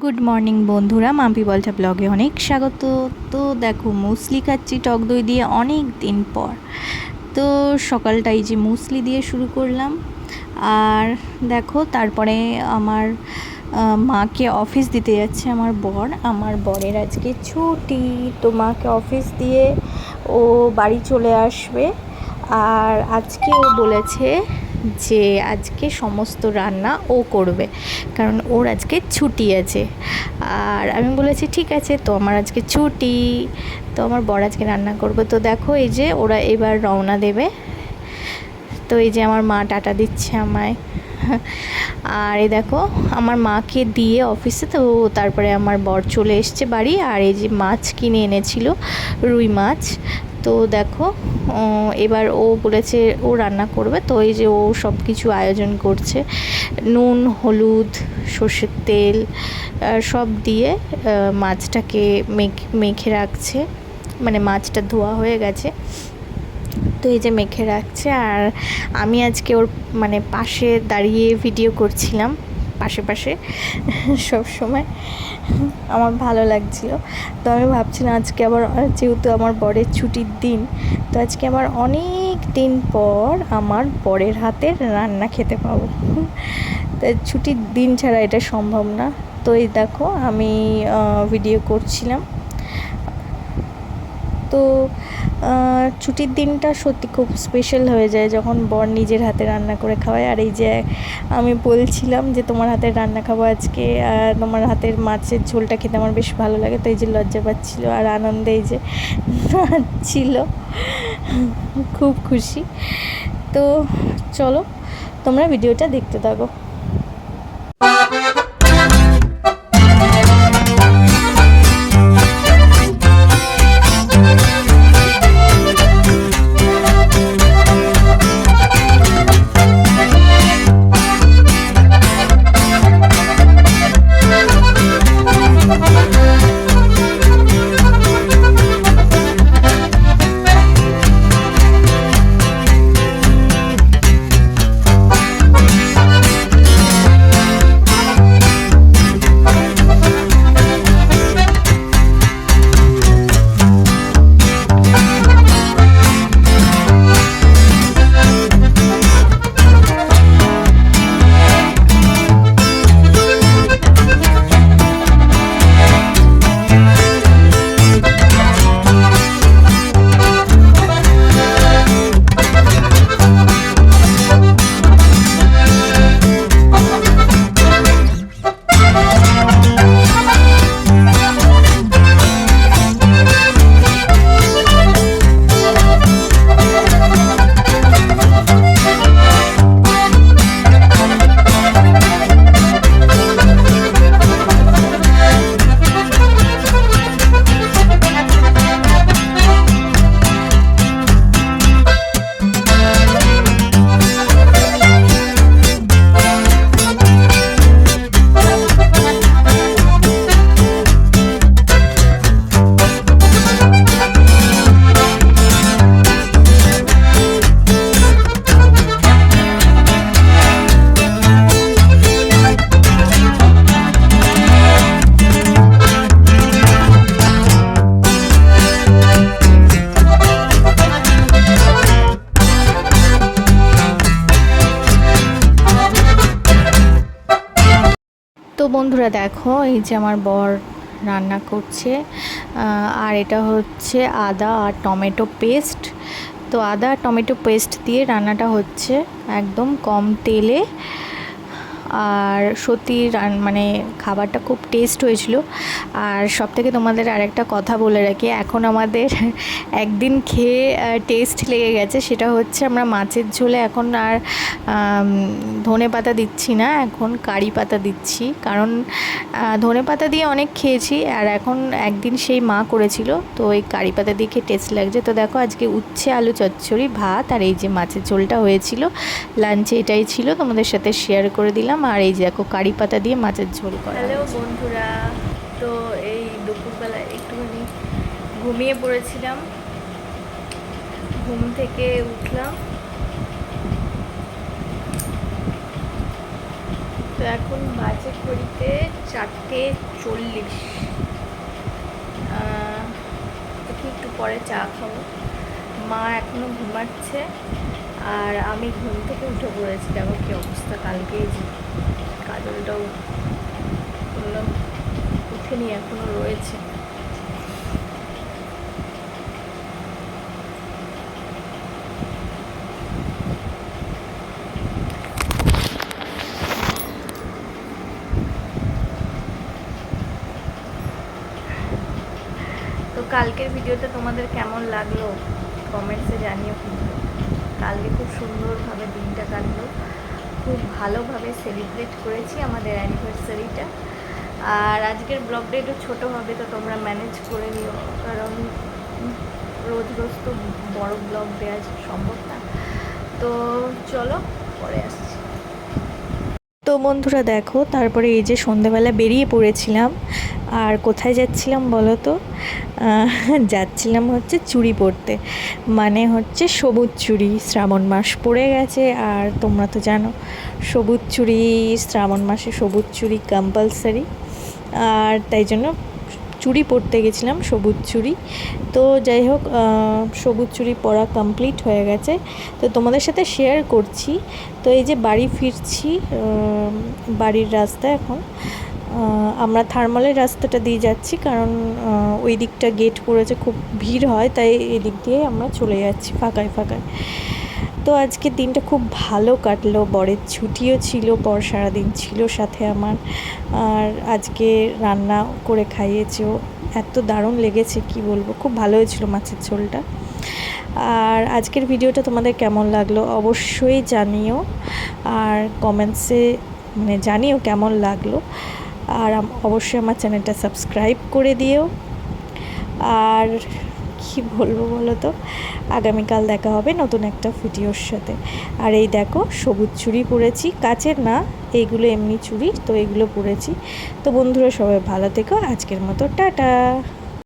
Good morning বন্ধুরা, মাম্পি বলটা ব্লগে অনেক স্বাগত। তো দেখো, মুসলি খাচ্ছি টক দই দিয়ে অনেক দিন পর। তো সকালটাই যে মুসলি দিয়ে শুরু করলাম। আর দেখো, তারপরে আমার মাকে অফিস দিতে যাচ্ছে আমার বরের আজকে ছুটি। তো মাকে অফিস দিয়ে ও বাড়ি চলে আসবে। আর আজকে ও বলেছে যে আজকে সমস্ত রান্না ও করবে, কারণ ওর আজকে ছুটি আছে। আর আমি বলেছি ঠিক আছে, তো আমার আজকে ছুটি, তো আমার বর আজকে রান্না করবে। তো দেখো, এই যে ওরা এবার রওনা দেবে। তো এই যে আমার মা টাটা দিচ্ছে আমায়। আর এই দেখো, আমার মাকে দিয়ে অফিসে, তো তারপরে আমার বর চলে এসছে বাড়ি। আর এই যে মাছ কিনে এনেছিল, রুই মাছ। তো দেখো, এবার ও বলেছে ও রান্না করবে। তো এই যে ও সব কিছু আয়োজন করছে, নুন, হলুদ, সর্ষের তেল সব দিয়ে মাছটাকে মেখে রাখছে। মানে মাছটা ধোয়া হয়ে গেছে, তো এই যে মেখে রাখছে। আর আমি আজকে ওর মানে পাশে দাঁড়িয়ে ভিডিও করছিলাম, পাশে পাশে সব সময়। আমার ভালো লাগছিল। তো আমি ভাবছিলাম আজকে আবার, যেহেতু আমার বরের ছুটির দিন, তো আজকে আবার অনেক দিন পর আমার বরের হাতের রান্না খেতে পাবো। তো ছুটির দিন ছাড়া এটা সম্ভব না। তো এই দেখো, আমি ভিডিও করছিলাম। তো ছুটির দিনটা সত্যি খুব স্পেশাল হয়ে যায় যখন বর নিজের হাতে রান্না করে খাওয়ায়। আর এই যে আমি বলছিলাম যে তোমার হাতের রান্না খাবো আজকে, তোমার হাতের মাছের ঝোলটা খেতে আমার বেশ ভালো লাগে। তো এই যে লজ্জা পাচ্ছিলো আর আনন্দে এই যে নাচছিল, খুব খুশি। তো চলো, তোমরা ভিডিওটা দেখতে থাকো। তো বন্ধুরা দেখো, এই যে আমার বর রান্না করছে। আর এটা হচ্ছে আদা আর টমেটো পেস্ট। তো আদা আর টমেটো পেস্ট দিয়ে রান্নাটা হচ্ছে একদম কম তেলে। আর সত্যি মানে খাবারটা খুব টেস্ট হয়েছিল। আর সব থেকে তোমাদের আরেকটা কথা বলে রাখি, এখন আমাদের একদিন খেয়ে টেস্ট লেগে গেছে। সেটা হচ্ছে আমরা মাছের ঝোলে এখন আর ধনে পাতা দিচ্ছি না, এখন কারি পাতা দিচ্ছি। কারণ ধনে পাতা দিয়ে অনেক খেয়েছি, আর এখন একদিন সেই মা করেছিল, তো ওই কারি পাতা দিয়ে খেয়ে টেস্ট লাগছে। তো দেখো, আজকে উচ্ছে আলু চচ্চড়ি, ভাত, আর এই যে মাছের ঝোলটা হয়েছিল লাঞ্চে, এটাই ছিল, তোমাদের সাথে শেয়ার করে দিলাম। আর এই যে দেখো, কারি পাতা দিয়ে মাছের ঝোল করা। হ্যালো বন্ধুরা, তো এই দুপুরবেলা একটুখানি ঘুমিয়ে পড়েছিলাম, ঘুম থেকে উঠলাম। তো এখন বাজে ঘড়িতে 4:40। দেখি একটু পরে চা খাবো। মা এখনও ঘুমাচ্ছে আর আমি ঘুম থেকে উঠে পড়েছি। দেখো কী অবস্থা, কালকে কাজলটাও বললাম উঠেনি, এখনও রয়েছে। তো কালকের ভিডিওটা তোমাদের কেমন লাগলো কমেন্টসে জানিও। কিন্তু কালকে খুব সুন্দরভাবে দিনটা কাটলো, খুব ভালোভাবে সেলিব্রেট করেছি আমাদের অ্যানিভার্সারিটা। আর আজকের ব্লগটা একটু ছোটো হবে, তো তোমরা ম্যানেজ করে নিও, কারণ রোজ রোজ তো বড় ব্লগ দেওয়া সম্ভব না। তো চলো পরে আসছি। তো বন্ধুরা দেখো, তারপরে এই যে সন্ধেবেলা বেরিয়ে পড়েছিলাম। আর কোথায় যাচ্ছিলাম বলো তো? যাচ্ছিলাম হচ্ছে চুড়ি পরতে, মানে হচ্ছে সবুজ চুড়ি। শ্রাবণ মাস পড়ে গেছে আর তোমরা তো জানো সবুজ চুড়ি, শ্রাবণ মাসে সবুজ চুড়ি কম্পালসারি। আর তাই জন্য চুড়ি পরতে গেছিলাম, সবুজ চুড়ি। তো যাই হোক, সবুজ চুড়ি পরা কমপ্লিট হয়ে গেছে, তো তোমাদের সাথে শেয়ার করছি। তো এই যে বাড়ি ফিরছি, বাড়ির রাস্তা এখন আমরা থার্মালের রাস্তাটা দিয়ে যাচ্ছি, কারণ ওই দিকটা গেট পড়েছে, খুব ভিড় হয়, তাই এদিক দিয়ে আমরা চলে যাচ্ছি ফাঁকায় ফাঁকায়। তো আজকে দিনটা খুব ভালো কাটলো, বরের ছুটিও ছিল, বর সারাদিন ছিল সাথে আমার। আর আজকে রান্না করে খাইয়েছেও, এত দারুণ লেগেছে কি বলবো, খুব ভালো হয়েছিল মাছের ঝোলটা। আর আজকের ভিডিওটা তোমাদের কেমন লাগলো অবশ্যই জানিও, আর কমেন্টসে মানে জানিও কেমন লাগলো। আর অবশ্যই আমার চ্যানেলটা সাবস্ক্রাইব করে দিও। আর কি বলবো বলো তো, আগামীকাল দেখা হবে নতুন একটা ভিডিওর সাথে। আর এই দেখো সবুজ চুড়ি পরেছি, কাচের না, এইগুলো এমনি চুড়ি, তো এগুলো পরেছি। তো বন্ধুরা সবাই ভালো থেকো, আজকের মতো টাটা।